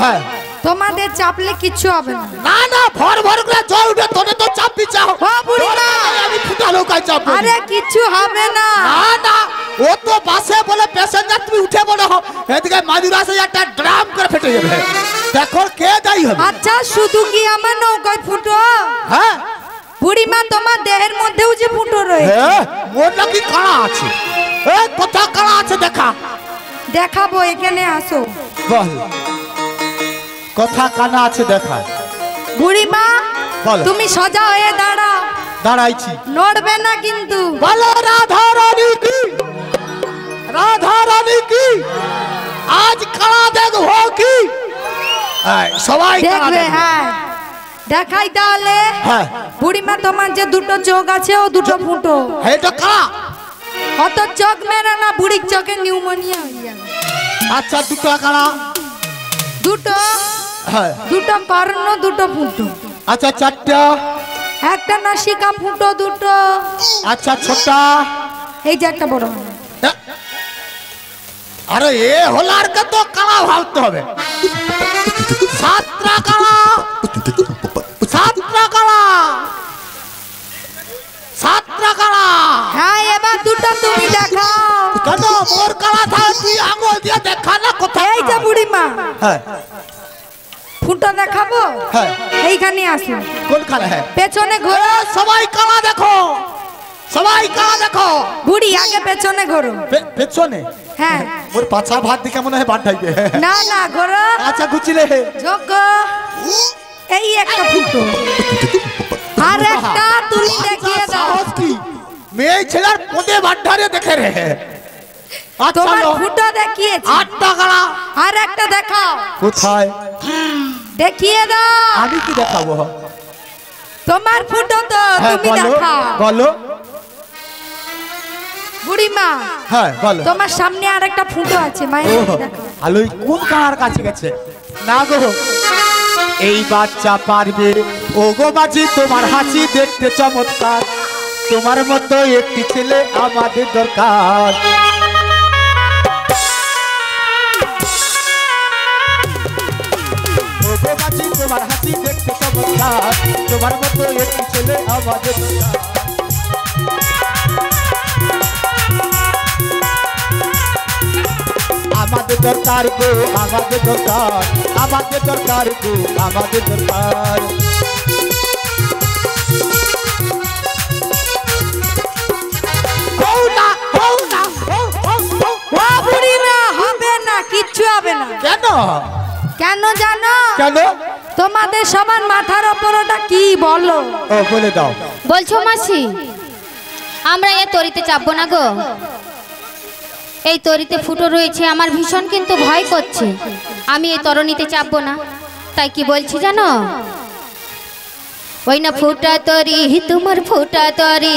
হ্যাঁ তোমাদের চাপলে কিছু হবে না। না না ভর ভর করে জল উঠে তোরে তো চাপবি চাও। ও বুড়িমা আমি ফুটালো কাই চাপবো। আরে কিছু হবে না। না না ও তো বাসে বলে প্যাসেঞ্জার তুমি উঠে বলে হো এদিকে মাদুরাসে একটা ড্রাম করে ফেটে যাবে। দেখো কে দায়ী হবে। আচ্ছা শুধু কি আমার নৌকায় ফুটো? হ্যাঁ বুড়িমা তোমার দেহের মধ্যেও যে ফুটো রয়েছে। হ্যাঁ মোর নাকি কানা আছে। এ কোথা কানা আছে দেখা। দেখাবো এখানে আসো। বল কথা কানা আছে দেখা। বুড়িমা বল তুমি সোজা হয়ে দাঁড়াও। দাঁড়াইছি নড়বে না কিন্তু। বলো রাধা রানী কি রাধা রানী কি আজ কানা দেখবো কি সবাই দেখবে। হ্যাঁ দেখাই তাহলে। হ্যাঁ বুড়িমা তোমার যে দুটো চোখ আছে ও দুটো ফুটো। এটা কানা অত চোখ মেরে না বুড়ির চোখে নিউমোনিয়া হয়ে যাবে। আচ্ছা দুটো কানা দুটো হ্যাঁ দুটো কর্ণ দুটো ফুটো। আচ্ছা চারটা একটা নাসিকা ফুটো দুটো। আচ্ছা ছোটা এই যে একটা বড়। আরে এ হলার কে তো কালা ভাবতে হবে। সাতটা কালা সাতটা কালা সাতটা কালা। হ্যাঁ এবার দুটো তুমি দেখাও। কেন মোর কালা থাক তুই আঙুল দিয়ে দেখা না কোথায়। এই যে বুড়িমা হ্যাঁ ফুটো দেখাবো। হ্যাঁ এইখানে আসো। কোন কালা হ্যাঁ পেছনে ঘোরো। সবাই কালা দেখো সবাই কালা দেখো। বুড়ি আগে পেছনে ঘোরো। পেছনে হ্যাঁ ওর পাছা ভাত দিকে মনে হয় বাঁধাইবে। না না ঘোরো। আচ্ছা গুছিলে যোগ্য এই একটা ফুটো আর একটা তুমি দেখিয়ে দাও। সাহস কি মেয়ে ছেলের পোদে বাঁধারে দেখে রে। তোমার ফুটো দেখিয়েছি। আটটা কালা আর একটা দেখাও। কোথায় দেখিয়ে দাও। আমি কি দেখাবো। তোমার ফুটো তো তুমি দেখাও। বলো বুড়িমা হ্যাঁ বলো তোমার সামনে আর একটা ফুটো আছে মায়ের দেখাও। আলোই কোন কার কাছে গেছে না গো। এই বাচ্চা পারবে ও গো মাঝি তোমার হাসি দেখতে চমৎকার। তোমার মতো একটি ছেলে আমাদের দরকার। ও গো মাঝি তোমার হাসি দেখতে চমৎকার। তোমার মতো একটি ছেলে আমাদের দরকার। আমাদের দরকার গো আমাদের দরকার আমাদের দরকার গো আমাদের দরকার। হবে না কিচ্ছু হবে না। কেন কেন জানো? কেন তোমাদের সবার মাথার ওপর ওটা কি বলো? ও বলে দাও। বলছো মাসি আমরা এ তরিতে চাপবো না গো। এই তরিতে ফুটো রয়েছে আমার ভীষণ কিন্তু ভয় করছে। আমি এই তরণীতে চাপবো না। তাই কি বলছি জানো? ওই না ফুটা তরি তোমার ফুটা তরি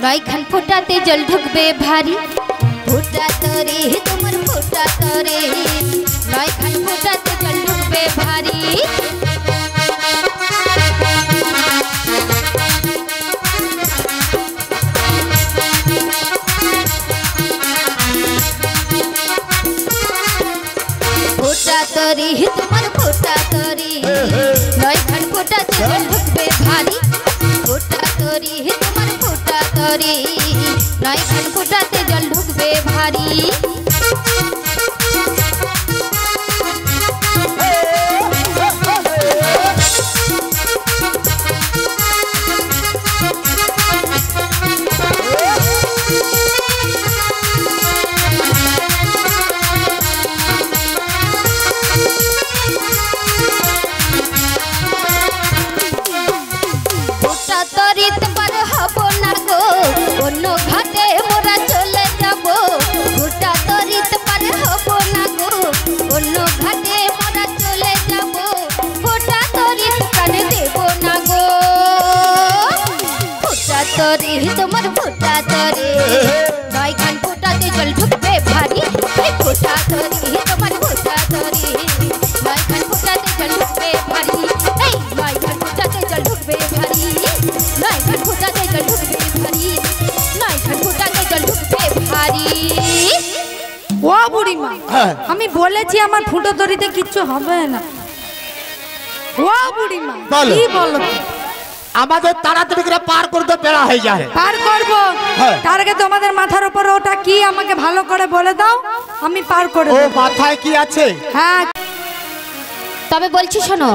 নয়খান ফুটাতে জল ঢুকবে ভারী। ফুটা তরি তোমার ফুটা তরি নয়খান ফুটাতে জল ঢুকবে ভারী। ফুটা তরি তোমার ফুটা তরি নয়খান ফুটাতে জল ঢুকবে ভারী। ফুটা তরি তোমার ফুটা তরি নয়খান ফুটাতে জল ঢুকবে ভারী। तरी तुम्हार फुटा तरी नयखान फुटाते जल ढुकबे भारी फुटा तरी तुम्हार फुटा तरी नयखान फुटाते जल ढुकबे भारी नयखान फुटाते जल ढुकबे भारी नयखान फुटाते जल ढुकबे भारी नयखान फुटाते जल ढुकबे भारी। ओ बुढ़ी माँ হ্যাঁ। আমি বলেছি আমার ফুটো তরিতে কিচ্ছু হবে না। ও বুড়িমা বলো। কি বলো? আমাদের তাড়াতাড়ি করে পার করতে বেড়া হয়ে যায়। পার করব, হ্যাঁ। তার আগে তোমাদের মাথার উপর ওটা কি আমাকে ভালো করে বলে দাও, আমি পার করে ও দেব। মাথায় কি আছে? হ্যাঁ তবে বলছি শোনো,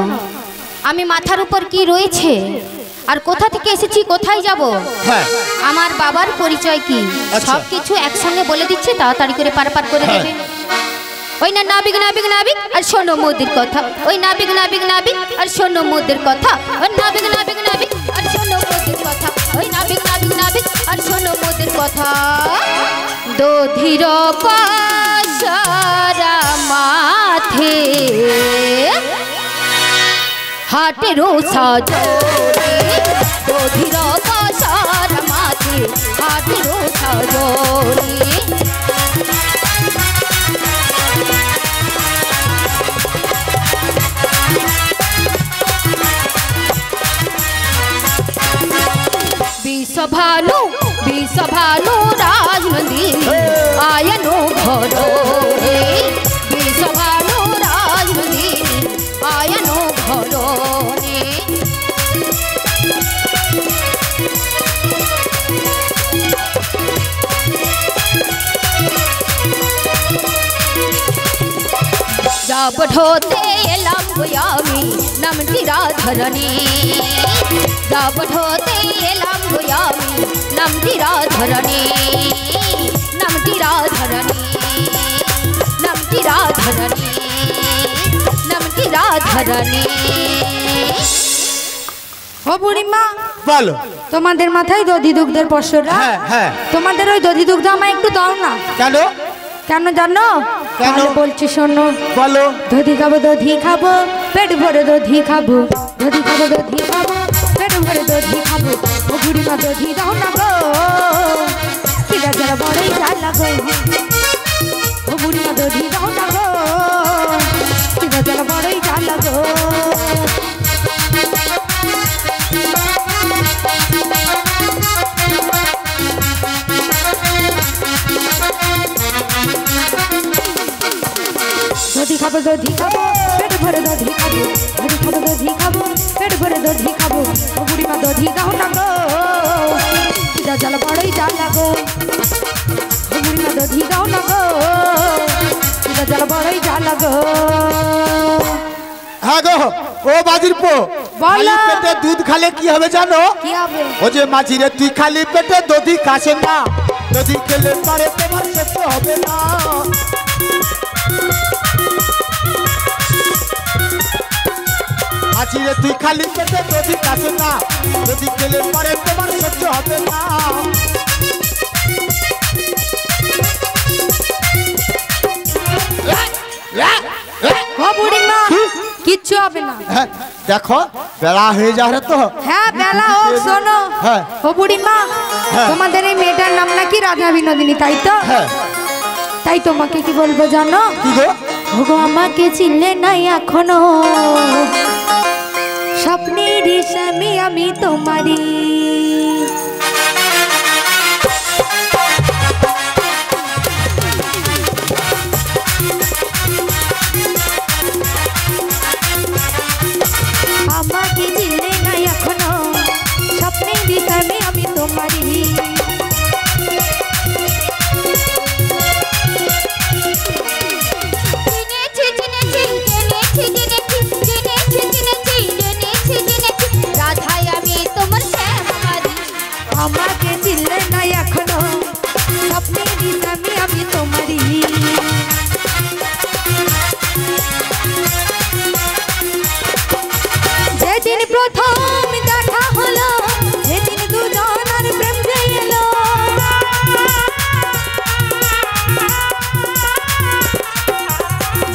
আমি মাথার উপর কি রয়েছে আর কোথা থেকে এসেছি, কোথায় যাব, হ্যাঁ আমার বাবার পরিচয় কি, আচ্ছা। সব কিছু একসঙ্গে বলে দিচ্ছে, তাড়াতাড়ি করে পার করে হ্যাঁ। দেবে। ওই না নাবিক নাবিক নাবিক আর শোনো মোদের কথা, ওই নাবিক নাবিক নাবিক আর শোনো মোদের কথা, ওই নাবিক নাবিক নাবিক আর শোনো মোদের কথা, ওই নাবিক নাবিক নাবিক আর শোনো মোদের কথা। দধির পাশারা মাথে হাটেরও সাজরে, দধির পাশারা মাথে হাটেরও সাজরে। বিশ্বভানু বিশ্বভানু রাজনন্দিনী আয়নো ঘরে, বিশ্বভানু রাজনন্দিনী আয়নো ঘরে। যাব ঢোতে এলাম গো আমি নামটি রাধরণী, যাব ঢোতে এলাম গো আমি নামটি রাধরণী, নামটি রাধরণী, নামটি রাধরণী, নামটি রাধরণী। ও বুড়িমা বলো। তোমাদের মাথায় দধি দুগ্ধের পশরা, হ্যাঁ হ্যাঁ। তোমাদের ওই দধি দুগ্ধ আমায় একটু দাও না। কেন? কেন জানো? কেন? তাহলে বলছি শোনো। বলো। দধি খাবো দধি খাবো পেট ভরে দধি খাবো, দধি খাবো দধি খাবো পেট ভরে দধি খাবো। ও বুড়িমা দধি দাও না গো, কিরা যারা বড়ই জ্বালা গো। ও বুড়িমা দধি দাও না গো, কিরা যারা বড়ই জ্বালা গো। দধি খাবো দধি খাবো পেট ভরে দধি খাবো, দধি খাবো দধি খাবো পেট ভরে দধি খাবো। ও বুড়িমা দধি দাও না গো, কিরা জ্বালা বড়ই জ্বালা গো। ও বুড়িমা দধি দাও না গো, কিরা জ্বালা বড়ই জ্বালা গো। হ্যাঁ গো, ও বাজির পো, বলো। খালি পেটে দুধ খালে কি হবে জানো? কি হবে? ও যে মাঝিরে তুই খালি পেটে দধি খাসে না, দধি খেলে পারে তোমার পেট হবে না। মাঝিরে তুই খালি পেটে দধি খাসে না, দধি খেলে পারে তোমার সহ্য হবে না। ও বুড়িমা কিচ্ছু হবে না। হ্যাঁ, দেখো বেলা হয়ে যাবে তো। হ্যাঁ বেলা হোক, শোনো। হ্যাঁ। ও বুড়িমা হ্যাঁ। তোমাদের এই মেয়েটার নাম নাকি রাধা বিনোদিনী, তাই তো? হ্যাঁ। তাই তোমাকে কি বলবো জানো? কি গো? ওগো আমাকে চিনলে নাই এখনো, স্বপ্নের স্বামী আমি তোমারই। আমাকে চিনলে নাই এখনো, স্বপ্নের স্বামী আমি তোমারই। রাধাই আমি তোমার শ্যামারি, আমাকে চিনলে নাই এখনো, স্বপ্নের স্বামী আমি তোমারই। যেদিন প্রথম দেখা হলো, যেদিন দুজনের প্রেম যে এলো,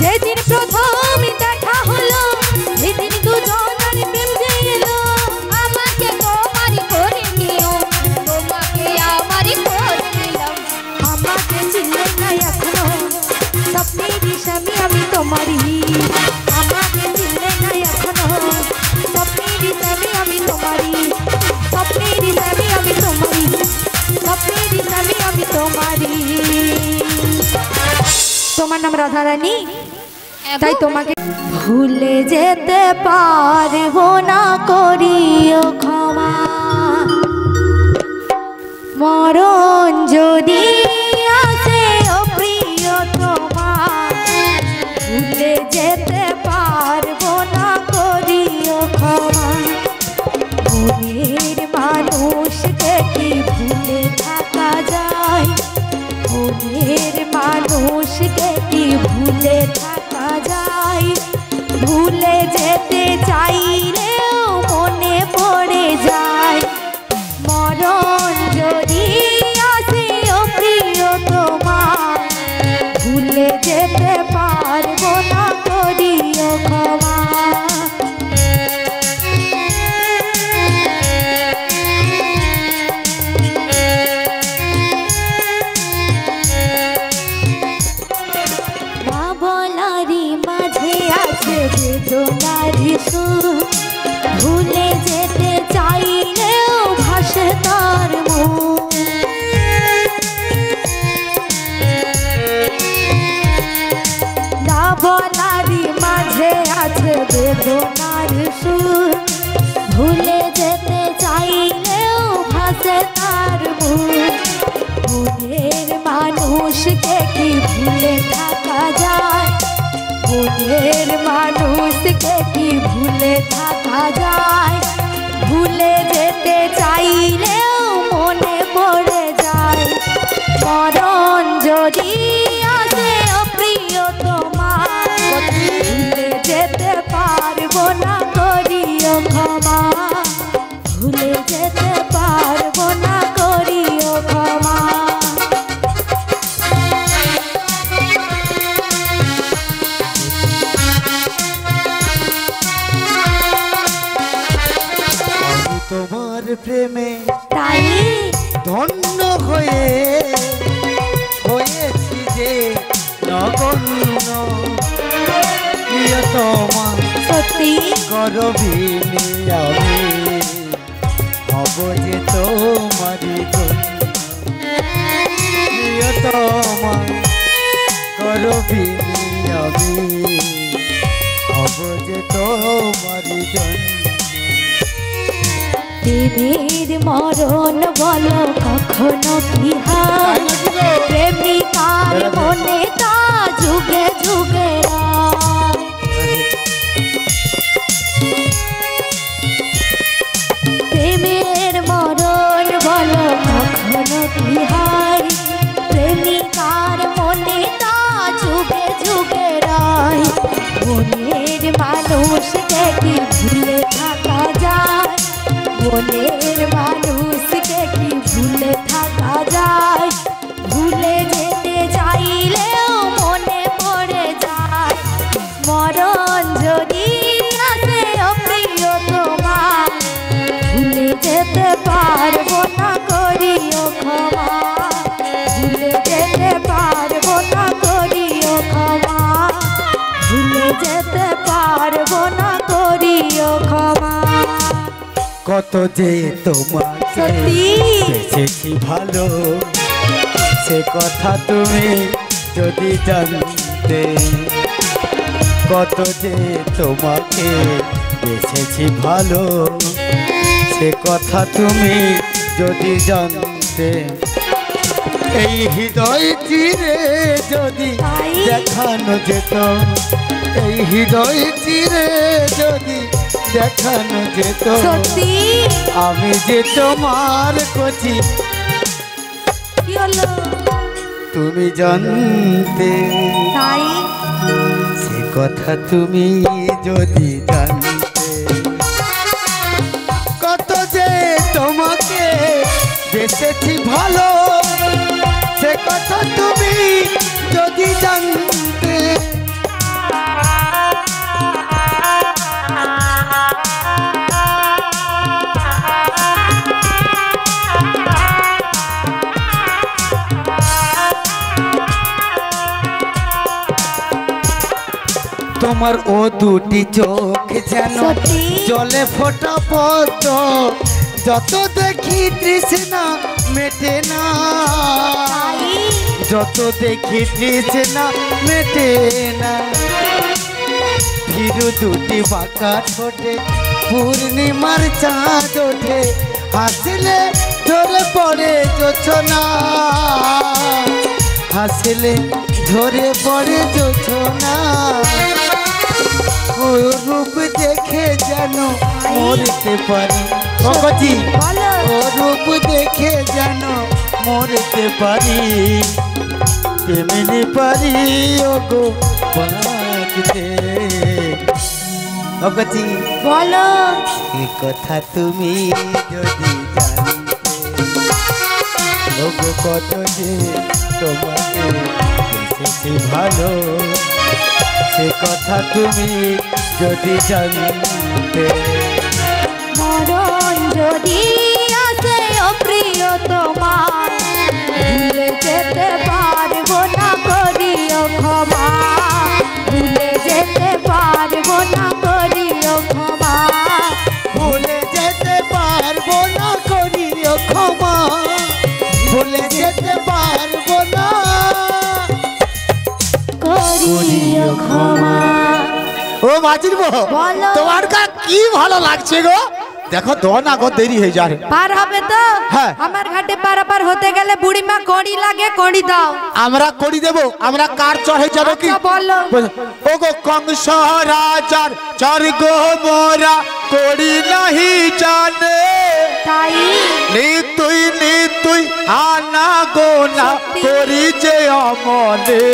যেদিন প্রথম দেখা হলো, যেদিন দুজনের প্রেম যে এলো। আমাকে তোমারই করে নিও, তোমাকে আমারই করে নিলাম। আমাকে চিনলে নাই এখনো, স্বপ্নের স্বামী আমি তোমারই। আমাকে চিনলে নাই এখনো, স্বপ্নের স্বামী আমি তোমারই। স্বপ্নের স্বামী আমি তোমারই, স্বপ্নের স্বামী আমি তোমারই। তোমার নাম রাধারানী, তাই তোমাকে ভুলে যেতে পারবো না, করিও ক্ষমা। মরণ যদি আসে ও প্রিয় তোমার, ভুলে যেতে পারবো না, করিও ক্ষমা। মনের মানুষকে কি ভুলে থাকা যায়, মনের মানুষকে কি ভুলে থাকা যায়। ভুলে যেতে চাইলেও মনে পড়ে যায়। মরণ যদি আসে ও প্রিয় তোমার, ভুলে যেতে পারবো না, করিও ক্ষমা। বেদনারি সুর, ভুলে যেতে চাইলেও ভাসে তার মুখ। না বলারি মাঝে আছে বেদনার সুর, ভুলে যেতে চাইলেও ভাসে তার মুখ। মনের মানুষকে কি ভুলে থাকা যায়, মনের মানুষকে কি ভুলে থাকা যায়। ভুলে যেতে চাইলেও মনে পড়ে যায়। মরণ যদি আসে ও প্রিয় তোমার, ভুলে যেতে পারবো না, করিও ক্ষমা। ভুলে যেতে পারবো না, করিও ক্ষমা। তোমার প্রেমে তাই ধন্য হয়েছি যে নগণ্য, প্রিয়তমা সত্যি করবিনি আমি, হব যে তোমারি জন্য। প্রিয়তমা করবিনি আমি, হব যে তোমারি জন্য। প্রেমের মরণ বলো কখনো কি হয়, প্রেমিকার মনে তা যুগে যুগে রয়। প্রেমের মরণ বলো কখনো কি হয়, প্রেমিকার মনে তা যুগে যুগে রয়। মনের মানুষকে কি ভুলে থাকা যায়, মনের মানুষকে কি ভুলে থাকা যায়। ভুলে যেতে চাইলেও মনে পড়ে যায়। মরণ যদি আসে ও প্রিয় তোমার, ভুলে যেতে পারবো না, করিও ক্ষমা। ভুলে যেতে পারবো না, করিও ক্ষমা। ভুলে যেতে পারবো না, করিও ক্ষমা। কত যে তোমাকে বেঁচেছি ভালো, সে কথা তুমি যদি জানতে। কত যে তোমাকে বেঁচেছি ভালো, সে কথা তুমি যদি জানতে। এই হৃদয় চিরে যদি দেখানো যেত, এই হৃদয় চিরে যদি দেখানো যেত, সত্যি আমি যে তোমার কচি কি হলো তুমি জানতে। তাই সে কথা তুমি যদি জানতে। কত যে তোমাকে বেঁচেছি ভালো, সে কথা তুমি যদি জানতে। তোমার ও দুটি চোখ যেন জলে ফোটা পদ্ম, যত দেখি তৃষ্ণা মেটে না। যত দেখি তৃষ্ণা মেটে না, ফিরু দুটি বাঁকা ঠোঁটে পূর্ণিমার চাঁদ ওঠে, হাসলে ঝরে পড়ে জোছনা, হাসলে ঝরে পড়ে জোছনা। ও রূপ দেখে যেন মরতে পারি, বলো ও রূপ দেখে যেন মরতে পারি, তেমনি পারি ও গো বাঁচতে। অগতি বলো এ কথা তুমি যদি জানতে, ও গো কত যে তোমাকে বেশি ভালো, সে কথা তুমি যদি জানতে। মরণ যদি আসে ও প্রিয় তোমার, ভুলে যেতে পারবো না করিও ক্ষমা, ভুলে যেতে পারবো না করিও ক্ষমা, ভুলে যেতে পারবো না করিও ক্ষমা, ভুলে যেতে পারবো না করিও ক্ষমা। ও মাঝির বউ, বলো। তোমার কি ভালো লাগছে গো? দেখো দো না গো, দেরি হয়ে যাবে। পার হবে তো? হ্যাঁ। আমার ঘাটে পারাপার হতে গেলে বুড়িমা কড়ি লাগে, কড়ি দাও। আমরা করি দেবো, আমরা কার চড়ে যাবো কি? আচ্ছা, বলো। ও গো কংস রাজার চর গো মোরা করি নাহি জানে, তাই নিতুই নিতুই আনা গোনা করি যে অমলে,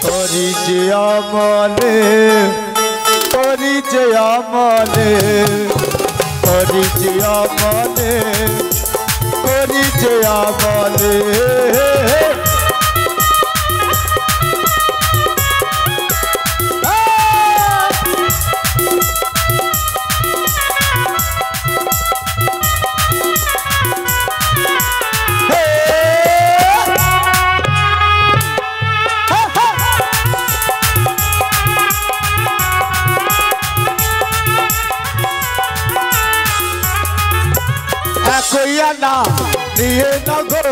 করি যে অমলে, করি যে অমলে, করি যে অমলে, করি যে অমলে। কইয়া না নিয়ে নগো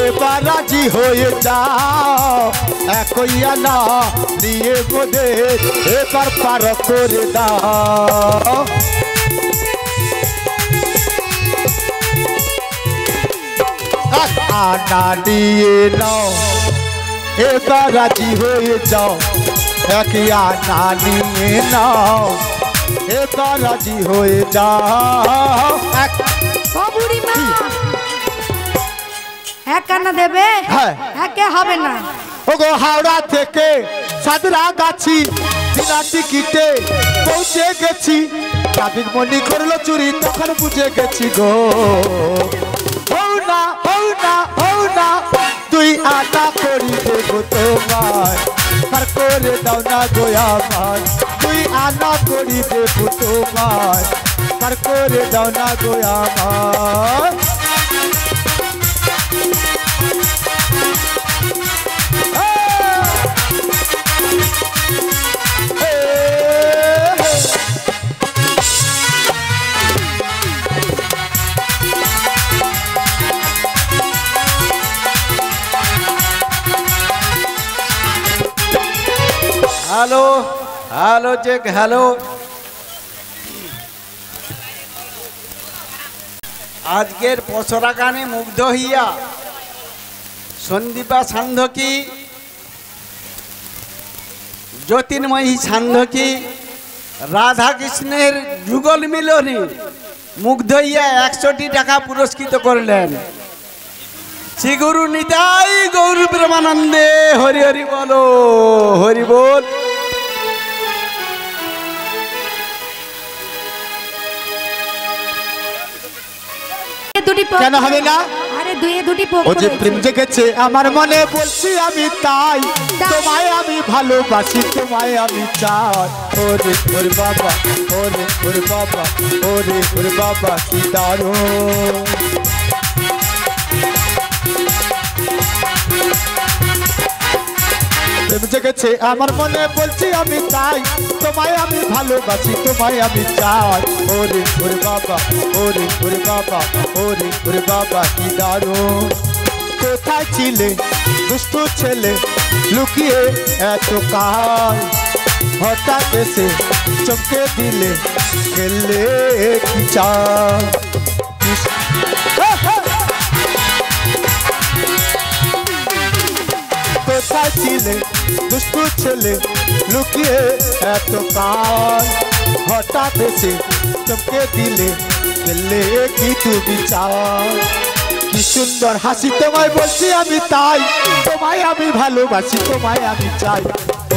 এবার রাজি হয়ে যাও, কইয়া না নিয়ে বোধে এবার পার করে দাও। আনা নিয়ে নাও এবার রাজি হয়ে যাও, আনা নিয়ে নাও এবার রাজি হয়ে যাও। ও বুড়িমা এক কানা দেবে? হ্যাঁ। একে হবে না। ওগো হাওড়া থেকে সাদরা গাছি বিনা টিকিটে পৌঁছে গেছি, কাবির মনি করলো চুরি তখন বুঝে গেছি গো। হও না হও না হও না, তুই আটা করি দেবো তোমায়, পার করে দাও না গো আমার, তুই আনা করি দেবো তোমায়, পার করে দাও না গো আমার। Hello hello check hello. আজকের পসরা গানে মুগ্ধ হইয়া সন্দীপা সান্ধকী, জ্যোতির্ময়ী সান্ধকী, রাধাকৃষ্ণের যুগল মিলনে মুগ্ধ হইয়া 100টি টাকা পুরস্কৃত করলেন। শ্রী গুরু নিতাই গৌর প্রেমানন্দে হরি হরি বলো, হরি বল। কেন হবে না? আরে দুটি ও যে প্রেম জেগেছে আমার মনে, বলছি আমি তাই, তোমায় আমি ভালোবাসি, তোমায় আমি চাই। ওরে ওরে বাবা, ওরে ওরে বাবা, ওরে ওরে বাবা কি দারুণ। প্রেম জেগেছে আমার মনে, বলছি আমি তাই, তোমায় আমি ভালোবাসি, তোমায় আমি চাই। ওরে ওরে বাবা, ওরে ওরে বাবা, ওরে ওরে বাবা কি দারুণ। কোথায় ছিলে দুষ্টু ছেলে লুকিয়ে এত কাল হঠাৎ এসে চমকে দিলে খেললে কি চাল কোথায় ছিলে দুষ্টু ছেলে লুকিয়ে এত কাল হঠাৎ এসে চমকে দিলে খেললে কি তুমি চাও কি সুন্দর হাসি তোমায় বলছি আমি তাই তোমায় আমি ভালোবাসি তোমায় আমি চাই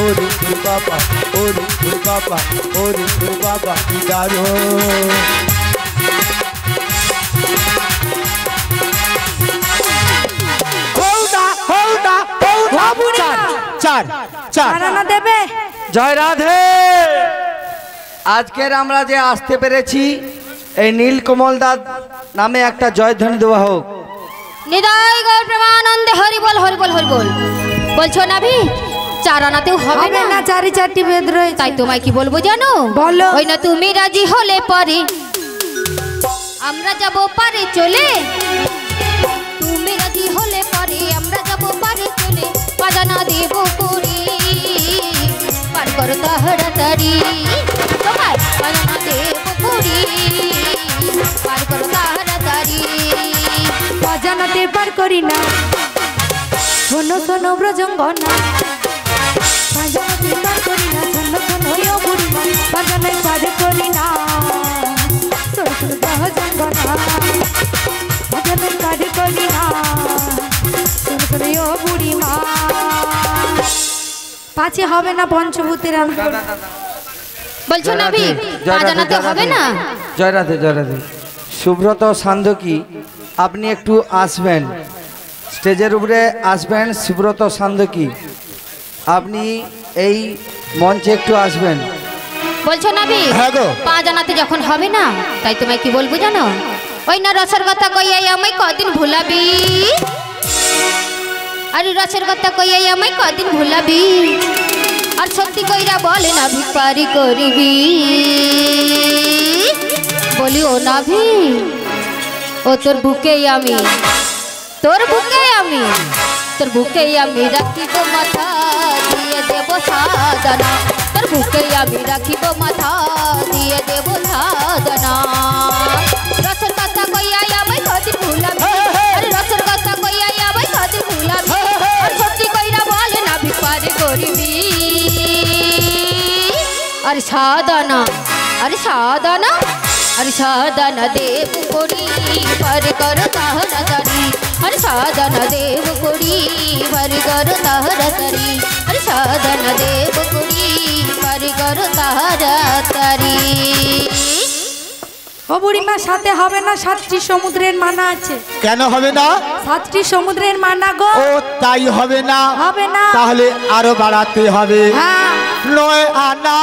ওরে বাবা ওরে বাবা ওরে বাবা কি দারুণ চার চার আনা দেবে জয় রাধে। আজকের আমরা যে আসতে পেরেছি এই নীলকমল দাস নামে একটা জয়ধ্বনি দেওয়া হোক। নিদাই গৌর প্রেমানন্দে হরি বল হরি বল হরি বল। বলছো নাভি চার আনাতেও হবে না, না চারি চারটি বেদ রয়েছে। তাই তোমায় কি বলবো জানো? বলো। ওই না তুমি রাজি হলে পরে আমরা যাব পারে চলে, তুমি রাজি হলে পরে আমরা যাব পারে চলে, বাজানা দেব করি পার করো তাড়াতাড়ি, তোমার বাজানা দেব করি পার করো তাড়াতাড়ি। বাজানাতে পার করি না শোনো শোনো ব্রজঙ্গনা, বাজানাতে পার করি না শোনো শোনো ও বুড়িমা, বাজানায় পার করি না শোনো শোনো ব্রজঙ্গনা, বাজানায় পার করি না শোনো শোনো ও বুড়িমা। পাছে হবে না পঞ্চভূতের আমি বলছো নাভি বাজানাতে হবে না? জয় রাধে জয় রাধে। সুব্রত সান্ধকি আপনি একটু আসবেন, স্টেজের উপরে আসবেন। সুব্রত সান্ধকি আপনি এই মঞ্চে একটু আসবেন। বলছো নাভি হ্যাঁ গো। পা জানাতে যখন হবে না তাই তোমায় কি বলবো জানো? ওই না রসের কথা কইয়াই আমায় কদিন ভুলাবি, আরে রসের কথা কইয়াই আমায় কদিন ভুলাবি, আর সত্যি কইরা বলে না ভিপারি করিবি। বলি ও নাভি ও তোর বুকেই আমি, তোর বুকেই আমি, তোর বুকেই আমি রাখিব মাথা দিয়ে দেব সাধনা, তোর বুকেই আমি রাখিব মাথা দিয়ে দেব সাধনা। রসের কথা কইয়াই আমায় কদিন ভুলাবি, আরে রসের কথা কইয়াই আমায় কদিন ভুলাবি, আর সত্যি কইরা বলে না ভিপারি করিবি। আরে সাধনা আরে সাধনা আরে সাধনা দেব করি পার কর তাড়াতাড়ি, আরে সাধনা দেব করি পার কর তাড়াতাড়ি, আরে সাধনা দেব করি পার কর তাড়াতাড়ি। ও বুড়িমা সাথে হবে না, সাতটি সমুদ্রের মানা আছে। কেন হবে না? সাতটি সমুদ্রের মানা গো। ও তাই হবে না? হবে না। তাহলে আরো বাড়াতে হবে। হ্যাঁ। নয় আনা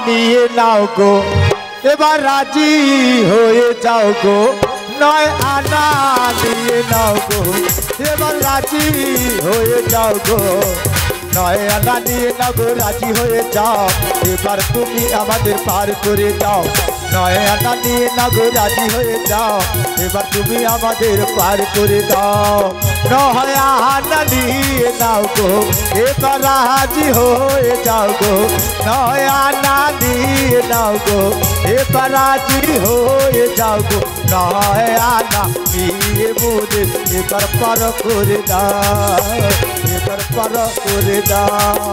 নিয়ে নাও গো, এবার রাজি হয়ে যাও গো, নয় আনা নিয়ে নাও গো, এবার রাজি হয়ে যাও গো, নয় আনা নিয়ে নাও গো, রাজি হয়ে যাও, এবার তুমি আমাদের পার করে দাও, নয় আনা নিয়ে নাও গো, রাজি হয়ে যাও, এবার তুমি আমাদের পার করে দাও, নয় আনা নিয়ে নাও গো, এবার রাজি হয়ে যাও গো, নয় আনা নিয়ে নাও গো, এবার রাজি হয়ে যাও গো, নয় আনা নিয়ে মোদের এবার পার করে দাও, এবার পার করে দাও।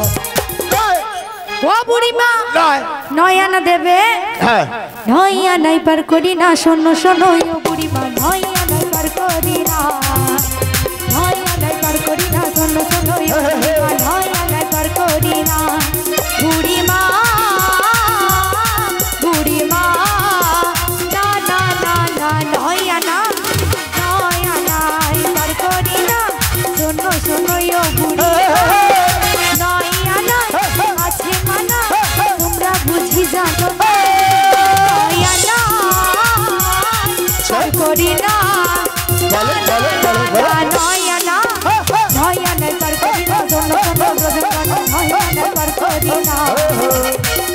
ও বুড়িমা নয় নয় আনা দেবে, হ্যাঁ নয় আনাই পার করি না শোনো শোনো ও বুড়িমা, নয় আনাই পার করি না, নয় আনাই পার করি না শোনো শোনো ও বুড়িমা, নয় আনাই পার করি না। বুড়িমা বুড়িমা না না না না নয় আনা, নয় আনাই পার করি না শোনো শোনো ও বুড়িমা, নয় আনা আছে মানা তোমরা বুঝি জানো, নয় আনা পার করি না, বলো বলো বলো বলো। নয় আনা নয় আনাই পার করি না শোনো শোনো ব্রজঙ্গনা, নয় আনাই পার করি না,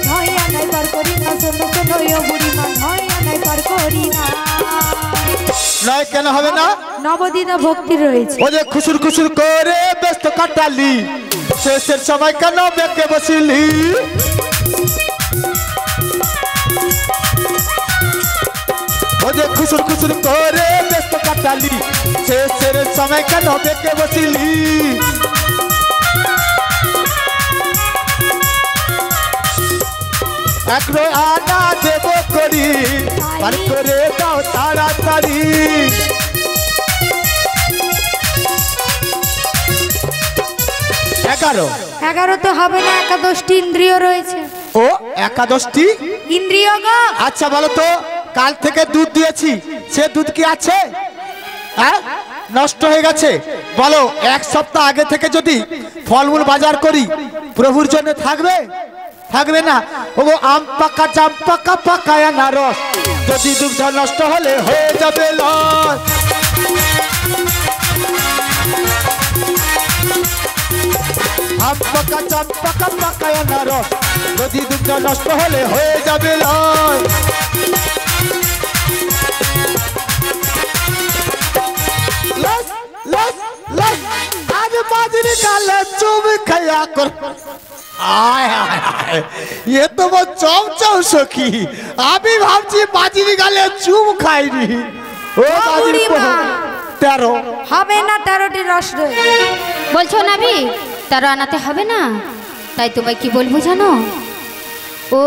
নয় আনাই পার করি না শোনো শোনো ও বুড়িমা, নয় আনাই পার করি না। নয় কেন হবে না? নবদিনা ভক্তি রয়েছে। ও যে খুশুর খুশুর করে ব্যস্ত কাটালি, শেষের সময় কেন বেঁকে বসিলি? ও যে খুশুর খুশুর করে ব্যস্ত কাটালি, শেষের সময় কেন বেঁকে বসিলি? একরো আনা দেব করি, পার করে দাও তাড়াতাড়ি। 11 তো হবে না, 11টি ইন্দ্রিয় রয়েছে। ও 11টি ইন্দ্রিয় গো। আচ্ছা বলো তো, কাল থেকে দুধ দিয়েছি, সে দুধ কি আছে? হ্যাঁ, নষ্ট হয়ে গেছে। বলো, এক সপ্তাহ আগে থেকে যদি ফলমূল বাজার করি, প্রভুর জন্য থাকবে? থাকবে না। ও আম পাকা, জাম পাকা, পাকায় আনারস, যদি দুধ নষ্ট হলে হয়ে যাবে লস। আম পাকা, জাম পাকা, পাকায় আনারস, যদি দুধ নষ্ট হলে হয়ে যাবে লস। লস লস লস, আজ বাজরি কালে চুম খায়া কর। আয় হায় হায়, ये तो वो चौम चौ सखी। अभी भावची बाजरी गाले चुम खाईनी। ओ बाजरी को 13 হবে না, 13টি রস রয়েছে। বলছো নাবি 13 আনাতে হবে না? তাই তোমায় কি বলবো জানো? ও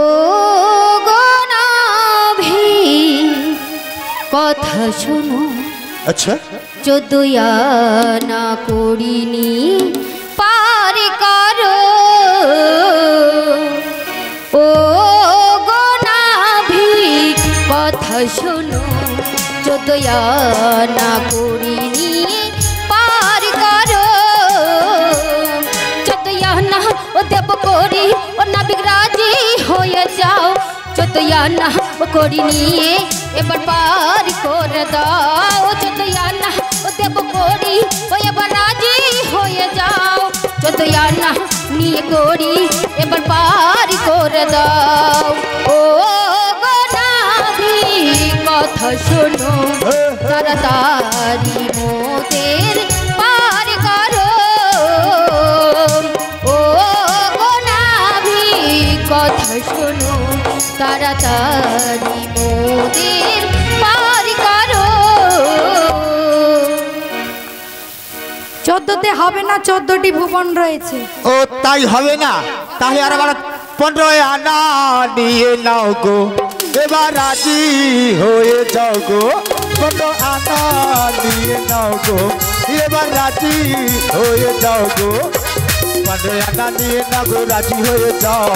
গো নাভি কথা শোনো, अच्छा 14 আনা করিনি পার করো। ও গো নাভি কথা শোনো, 14 আনা করিনি পার করো। 14 আনা ও দেব করি, ও নাবিক রাজি হয়ে যাও। 14 আনা ও করি নিয়ে এবার পার করে দাও। 14 আনা ও দেব করি, ও এবার রাজি হয়ে যাও। 14 আনা নিয়ে করি এবার পার করে দাও। ও গো নাভি কথা শোনো, তাড়াতাড়ি মোদের পার করো। ও গো নাভি কথা শোনো, তাড়াতাড়ি মোদের পার করো। 14তে হবে না, 14টি ভুবন রয়েছে। ও তাই হবে না, তাহলে আর আবার 15 আনা নিয়ে নাও গো, এবার রাজি হয়ে যাও গো। 15 আনা নিয়ে নাও গো, এবার রাজি হয়ে যাও গো। 15 আনা নিয়ে নাও গো, রাজি হয়ে যাও,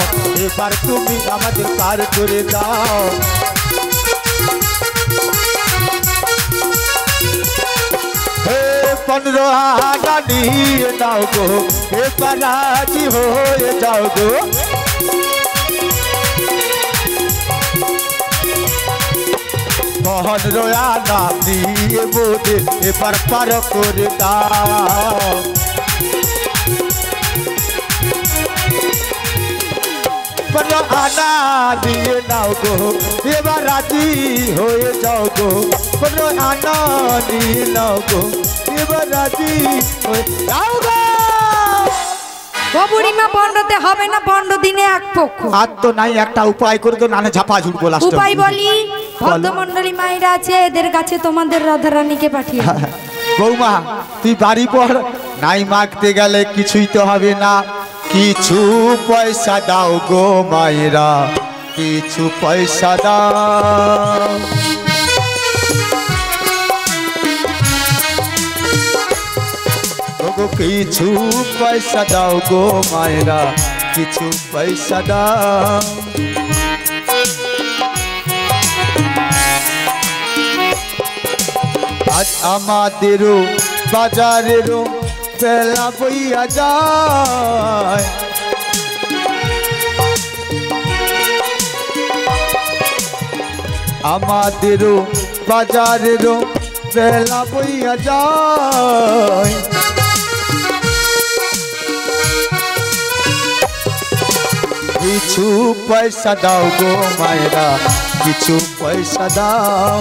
এবার তুমি আমাদের পার করে দাও। হে 15 আনা নিয়ে নাও গো, এবার রাজি হয়ে যাও গো। মোহন রোয়ানা দিয়ে বোধে এবার পার করে দাও। আনা দিয়ে নাও গো, এবার রাজি হয়ে যাও গো। আনা দিয়ে নাও গো, এবার রাজি হয়ে যাও গো। বুড়িমা 15তে হবে না, 15 দিনে এক পক্ষ। আর তো নাই, একটা উপায় করে তো নানে ঝাপা ঝুটবো লাস্ট। উপায় বলি, ভক্তমণ্ডলী মায়েরা আছে, এদের কাছে তোমাদের রাধারানীকে পাঠিয়ে দাও। বৌমা তুই বাড়ি পর, নাই মাগতে গেলে কিছুই তো হবে না। কিছু পয়সা দাও গো মায়েরা, কিছু পয়সা দাও। কিছু পয়সা দাও গো মায়েরা, কিছু পয়সা দাও। আজ আমাদেরও বাজারেরও বেলা বইয়া যায়। আমাদেরও বাজারেরও বেলা বইয়া যায়। কিছু পয়সা দাও গো মায়েরা, কিছু পয়সা দাও।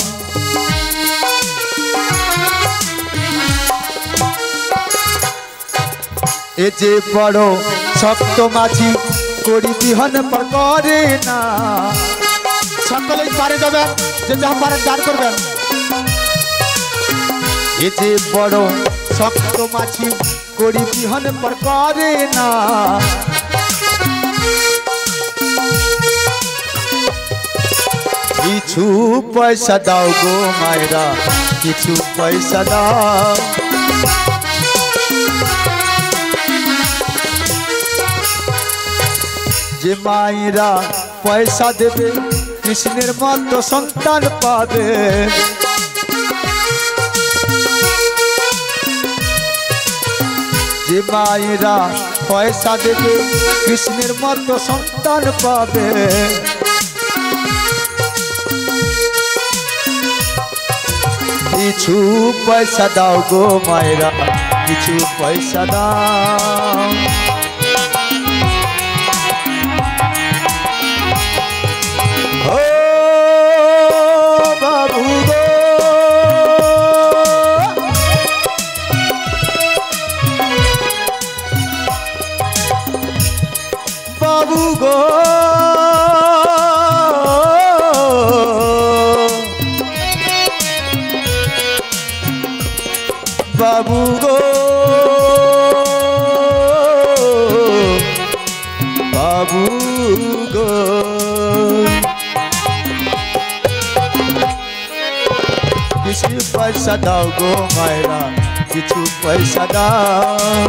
এ যে বড় শক্ত মাঝি করি বিহন পর করে না। সকলেই পারে যাবেন, যে যা পারেন দান করবেন। এ যে বড় শক্ত মাঝি করি বিহন পর করে না। কিছু পয়সা দাও গো মায়েরা, কিছু পয়সা দাও। যে মায়েরা পয়সা দেবে কৃষ্ণের মতো সন্তান পাবে। যে মায়েরা পয়সা দেবে কৃষ্ণের মতো সন্তান পাবে। কিছু পয়সা দাও গো মায়েরা, কিছু পয়সা দাও। ও বাবু গো, বাবু গো, বাবু গো, বাবু গো। কিছু পয়সা দাও গো মায়েরা, কিছু পয়সা দাও।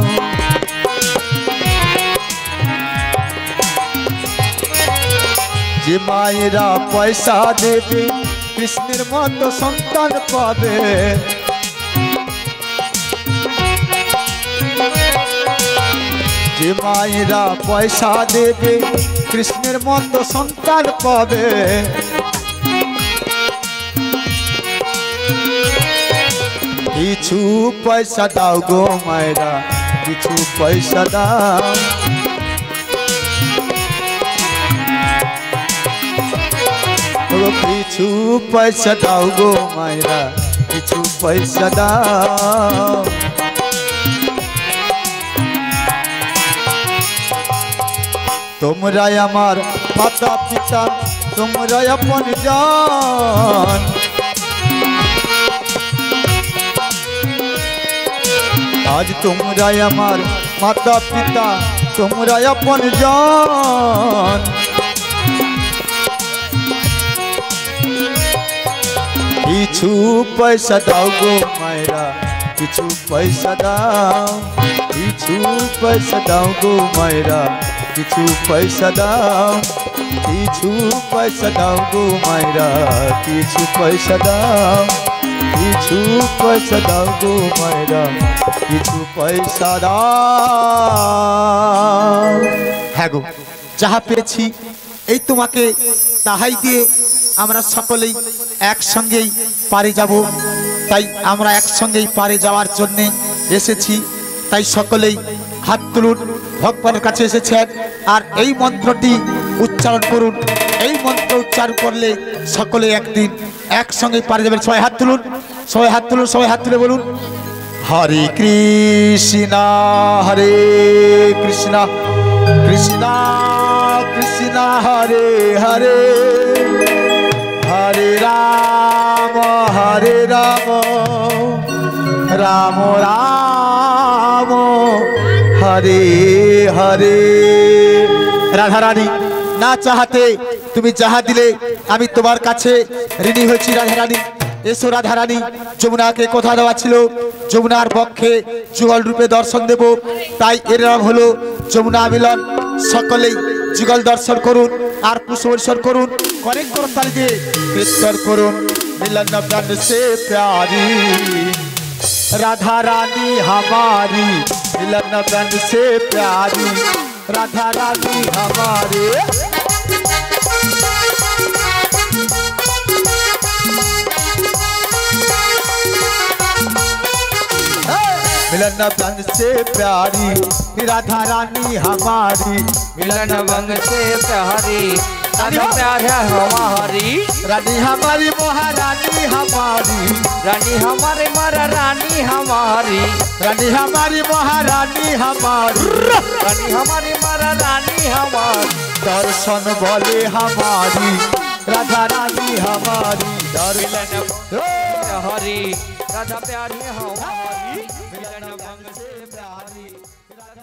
যে মায়েরা পয়সা দেবে কৃষ্ণের মতো সন্তান পাবে। যে মায়েরা পয়সা দেবে কৃষ্ণের মতো সন্তান পাবে। কিছু পয়সা দাও গো মায়েরা, কিছু পয়সা দাও। কিছু পয়সা দাও গো মায়েরা, কিছু পয়সা দাও। তোমরাই আমার মাতা পিতা, তোমরাই আপন জান। আজ তোমরাই আমার মাতা পিতা, তোমরাই আপন জান। কিছু পয়সা দাও গো মায়েরা, কিছু পয়সা দাও। কিছু পয়সা দাও গো মায়েরা, কিছু পয়সা দাও। কিছু পয়সা দাও গো মায়েরা, কিছু পয়সা দাও। কিছু পয়সা দাও গো মায়েরা, কিছু পয়সা দাও। হ্যাঁ গো, যাহা পেয়েছি এই তোমাকে তাহাই দিয়ে আমরা সকলেই একসঙ্গেই পারে যাব। তাই আমরা একসঙ্গেই পারে যাওয়ার জন্যে এসেছি। তাই সকলেই হাত তুলুন, ভগবানের কাছে এসেছেন আর এই মন্ত্রটি উচ্চারণ করুন। এই মন্ত্র উচ্চারণ করলে সকলে একদিন একসঙ্গেই পারে যাবেন। সবাই হাত তুলুন, সবাই হাত তুলুন, সবাই হাত তুলে বলুন হরে কৃষ্ণ হরে কৃষ্ণ কৃষ্ণ কৃষ্ণ হরে হরে, হরে রাম রাম রাম হরে হরে। রাধা রানী, না চাহাতে তুমি যাহা দিলে আমি তোমার কাছে ঋণী হয়েছি। রাধা রানী, এসো রাধা রানী। যমুনাকে কথা দেওয়া ছিল যমুনার পক্ষে যুগল রূপে দর্শন দেব, তাই এর নাম হলো যমুনা মিলন। সকলেই যুগল দর্শন করুন আর পুষ্পর্ষণ করুন, অনেক করতাল দিয়ে কীর্তন করুন। मिलन बन से प्यारी राधा रानी हमारी, मिलन बन से प्यारी राधा रानी हमारे। मिलन बन से प्यारी राधा रानी हमारी, मिलन बन से प्यारी राधा प्यार है हमारी, रानी हमारी महारानी हमारी, रानी हमारे मारा रानी हमारी, रानी हमारी महारानी हमारी, रानी हमारी मारा रानी हमारी, दर्शन बोले हमारी राधा रानी हमारी, मिलन हरी राधा प्यार है हमारी।